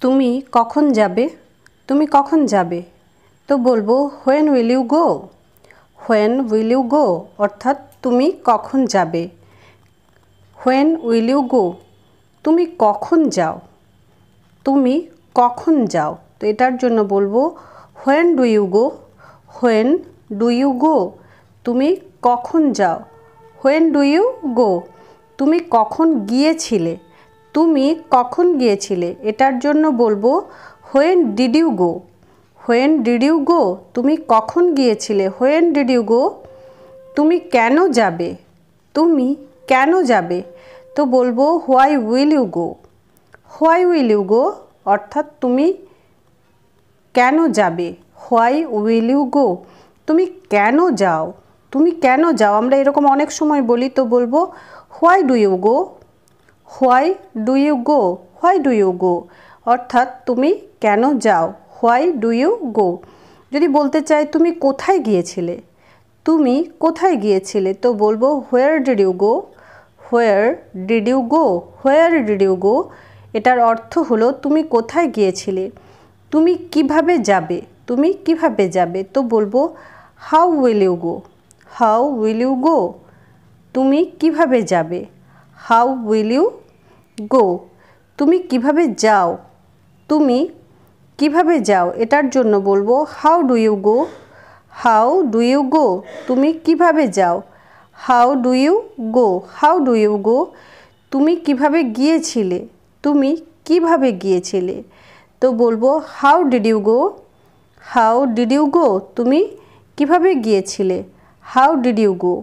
তুমি কখন যাবে? তুমি কখন যাবে? তো বলবো when will you go? when will you go অর্থাৎ তুমি কখন যাবে। when will you go তুমি কখন যাও? তুমি কখন যাও? তো এটার জন্য বলবো when do you go? when do you go তুমি কখন যাও? when do you go তুমি কখন গিয়েছিলে? তুমি কখন গিয়েছিলে? এটার জন্য বলবো when did you go? when did you go তুমি কখন গিয়েছিলে? when did you go তুমি কেন যাবে? তুমি কেন যাবে? তো বলবো why will you go? why will you go অর্থাৎ তুমি কেন যাবে? why will you go তুমি কেন যাও? তুমি কেন যাও? আমরা এরকম অনেক সময় বলি, তো বলবো why do you go? why do you go? why do you go অর্থাৎ তুমি কেন যাও? why do you go যদি বলতে চাই তুমি কোথায় গিয়েছিলে? তুমি কোথায় গিয়েছিলে? তো বলবো where did you go? where did you go? where did you go এটার অর্থ হলো তুমি কোথায় গিয়েছিলে। তুমি কিভাবে যাবে? তুমি কিভাবে যাবে? তো বলবো how will you go? how will you go তুমি কিভাবে যাবে? how will you go তুমি কিভাবে যাও? তুমি কিভাবে যাও? এটার জন্য বলবো how do you go? how do you go তুমি কিভাবে যাও? how do you go? how do you go তুমি কিভাবে গিয়েছিলে? তুমি কিভাবে গিয়েছিলে? তো বলবো how did you go? how did you go তুমি কিভাবে গিয়েছিলে? how did you go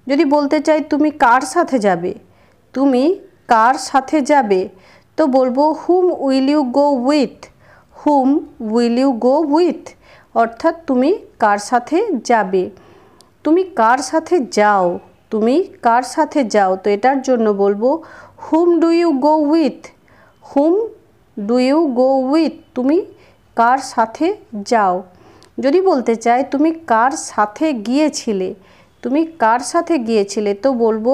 যদি বলতে চাই তুমি কার সাথে যাবে? তুমি কার সাথে যাবে? তো বলবো whom will you go with? whom will you go with অর্থাৎ তুমি কার সাথে যাবে। তুমি কার সাথে যাও? তুমি কার সাথে যাও? তো এটার জন্য বলবো whom do you go with? whom do you go with তুমি কার সাথে যাও। যদি বলতে চাই তুমি কার সাথে গিয়েছিলে? তুমি কার সাথে গিয়েছিলে? তো বলবো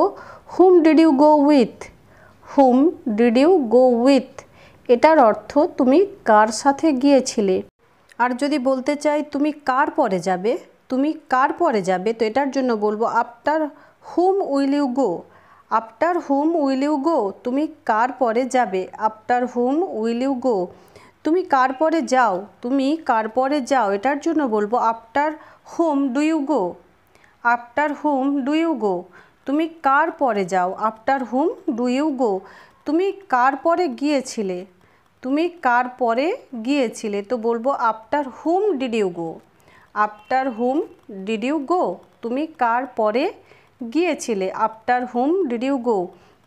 whom did you go with? whom did you go with এটার অর্থ তুমি কার সাথে গিয়েছিলে। আর যদি বলতে চাই তুমি কার পরে যাবে? তুমি কার পরে যাবে? তো এটার জন্য বলবো after whom will you go? after whom will you go তুমি কার পরে যাবে? after whom will you go তুমি কার পরে যাও? তুমি কার পরে যাও? এটার জন্য বলবো after whom do you go? after whom do you go তুমি কার পরে যাও? after whom do you go তুমি কার পরে গিয়েছিলে? তুমি কার পরে গিয়েছিলে? তো বলবো after whom did you go? after whom did you go তুমি কার পরে গিয়েছিলে? after whom did you go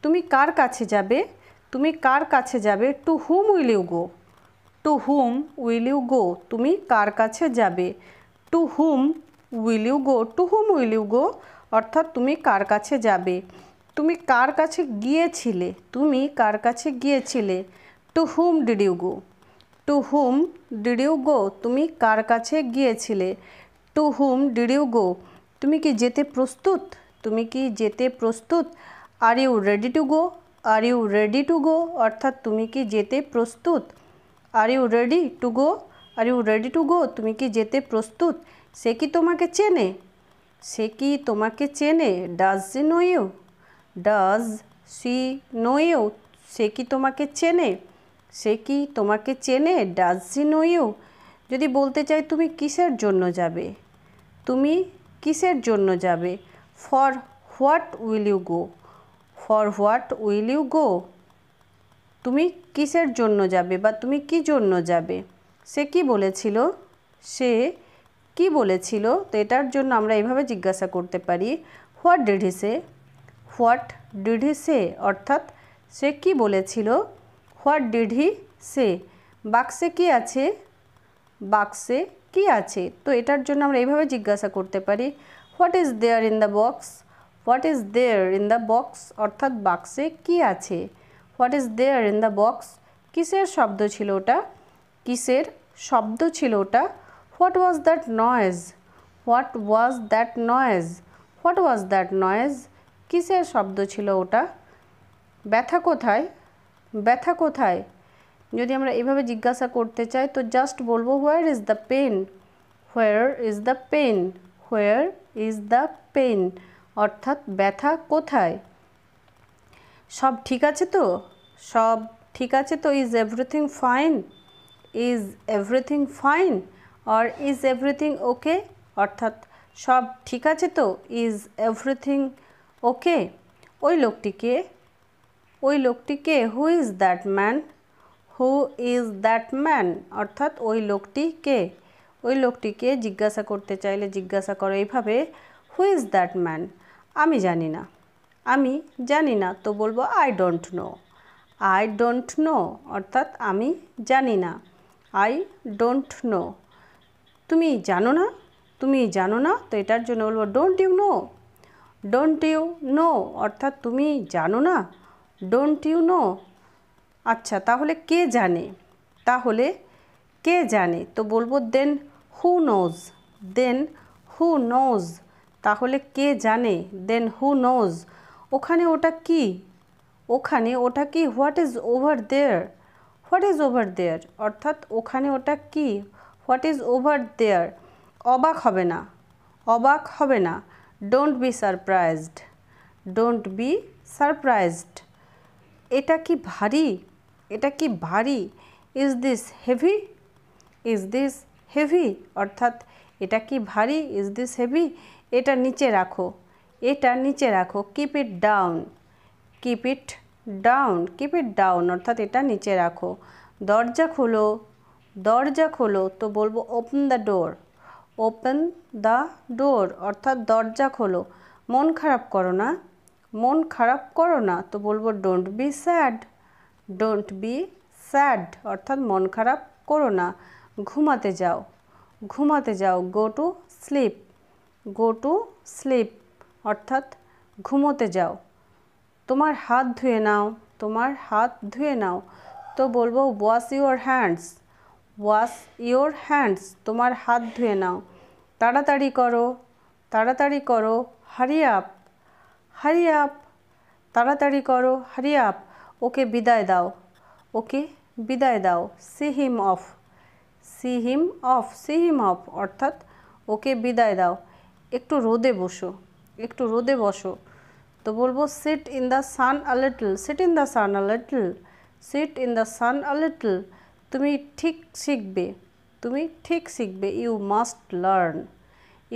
তুমি কার কাছে যাবে? তুমি কার কাছে যাবে? to whom will you go? to whom will you go তুমি কার কাছে যাবে? to whom will you go? to whom will you go অর্থাৎ তুমি কার কাছে যাবে। তুমি কার কাছে গিয়েছিলে? তুমি কার কাছে গিয়েছিলে? to whom did you go? to whom did you go তুমি কার কাছে গিয়েছিলে? to whom did you go তুমি কি যেতে প্রস্তুত? তুমি কি যেতে প্রস্তুত? are you ready to go? are you ready to go অর্থাৎ তুমি কি যেতে প্রস্তুত? are you ready to go? are you ready to go তুমি কি যেতে প্রস্তুত? সে কি তোমাকে চেনে? সে কি তোমাকে চেনে? does she know you? does she know you সে কি তোমাকে চেনে? সে কি তোমাকে চেনে? does she know you যদি বলতে চাই তুমি কিসের জন্য যাবে? তুমি কিসের জন্য যাবে? for what will you go? for what will you go তুমি কিসের জন্য যাবে বা তুমি কি জন্য যাবে? সে কি বলেছিল? সে কি বলেছিল? তো এটার জন্য আমরা এইভাবে জিজ্ঞাসা করতে পারি what did he say? what did he say অর্থাৎ সে কি বলেছিল? what did he say বাক্সে কি আছে? বাক্সে কি আছে? তো এটার জন্য আমরা এইভাবে জিজ্ঞাসা করতে পারি what is there in the box? what is there in the box অর্থাৎ বাক্সে কি আছে? what is there in the box কিসের শব্দ ছিল ওটা? কিসের শব্দ ছিল ওটা? what was that noise? what was that noise? what was that noise কিসের শব্দ ছিল ওটা? ব্যথা কোথায়? ব্যথা কোথায় যদি আমরা এইভাবে জিজ্ঞাসা করতে চাই তো জাস্ট বলবো where is the pain, where is the pain, where is the pain, অর্থাৎ ব্যথা কোথায়। সব ঠিক আছে তো, সব ঠিক আছে তো, is everything fine, is everything fine or is everything okay, অর্থাৎ সব ঠিক আছে তো, ইজ এভরিথিং ওকে। ওই লোকটিকে, ওই লোকটিকে, who is that man, who is that man, অর্থাৎ ওই লোকটি কে। ওই লোকটিকে জিজ্ঞাসা করতে চাইলে জিজ্ঞাসা করো এইভাবে, হু ইজ দ্যাট ম্যান, আমি জানি না, আমি জানি না, তো বলবো I don't know, I don't know, অর্থাৎ আমি জানি না, আই ডোন্ট নো। তুমি জানো না, তুমি জানো না, তো এটার জন্য বলবো don't you know, don't you know, অর্থাৎ তুমি জানো না, ডোন্ট ইউ নো। আচ্ছা তাহলে কে জানে, তাহলে কে জানে, তো বলবো দেন who knows, then who knows, তাহলে কে জানে, দেন হু নোজ। ওখানে ওটা কি, ওখানে ওটা কি, what is over there, what is over there, অর্থাৎ ওখানে ওটা কি, হোয়াট ইজ ওভার দেয়ার। অবাক হবে না, অবাক হবে না, don't be surprised, don't be surprised. এটা কি ভারী, এটা কি ভারী, is this heavy, is this heavy, অর্থাৎ এটা কি ভারী, ইজ দিস হেভি। এটা নিচে রাখো, এটা নিচে রাখো, keep it down, keep it down, keep it down, অর্থাৎ এটা নিচে রাখো। দরজা খোলো, দরজা খোলো, তো বলবো open the door, open the door, অর্থাৎ দরজা খোলো। মন খারাপ করো না, মন খারাপ করো না, তো বলবো don't be sad, don't be sad, অর্থাৎ মন খারাপ করো না। ঘুমাতে যাও, ঘুমাতে যাও, go to sleep, go to sleep, অর্থাৎ ঘুমোতে যাও। তোমার হাত ধুয়ে নাও, তোমার হাত ধুয়ে নাও, তো বলবো wash your hands, wash your hands, তোমার হাত ধুয়ে নাও। তাড়াতাড়ি করো, তাড়াতাড়ি করো, হারি আপ, হারি আপ, তাড়াতাড়ি করো, হারি আপ। ওকে বিদায় দাও, ওকে বিদায় দাও। See him of, see him of, see him of, অর্থাৎ ওকে বিদায় দাও। একটু রোদে বসো, একটু রোদে বসো, তো বলবো sit in the sun a little, sit in the sun a little, sit in the sun a little. তুমি ঠিক শিখবে, তুমি ঠিক শিখবে, you must learn,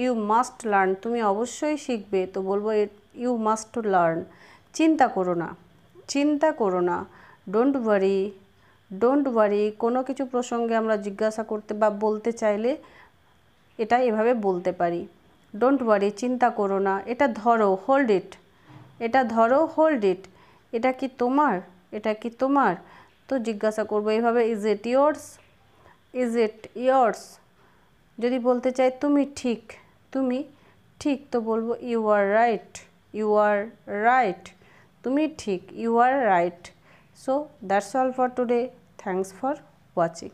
you must learn, তুমি অবশ্যই শিখবে, তো বলবো ইউ মাস্ট লার্ন। চিন্তা করো না, চিন্তা করো না, ডোন্ট ওয়ারি, ডোন্ট ওয়ারি। কোনো কিছু প্রসঙ্গে আমরা জিজ্ঞাসা করতে বা বলতে চাইলে এটা এভাবে বলতে পারি, ডোন্ট ওয়ারি, চিন্তা করো না। এটা ধরো, হোল্ড ইট, এটা ধরো, হোল্ড ইট। এটা কি তোমার, এটা কি তোমার, তো জিজ্ঞাসা করবো এইভাবে, is it yours, is it yours. যদি বলতে চাই তুমি ঠিক, তুমি ঠিক, তো বলবো you are right, you are right, তুমি ঠিক, you are right. So that's all for today, thanks for watching.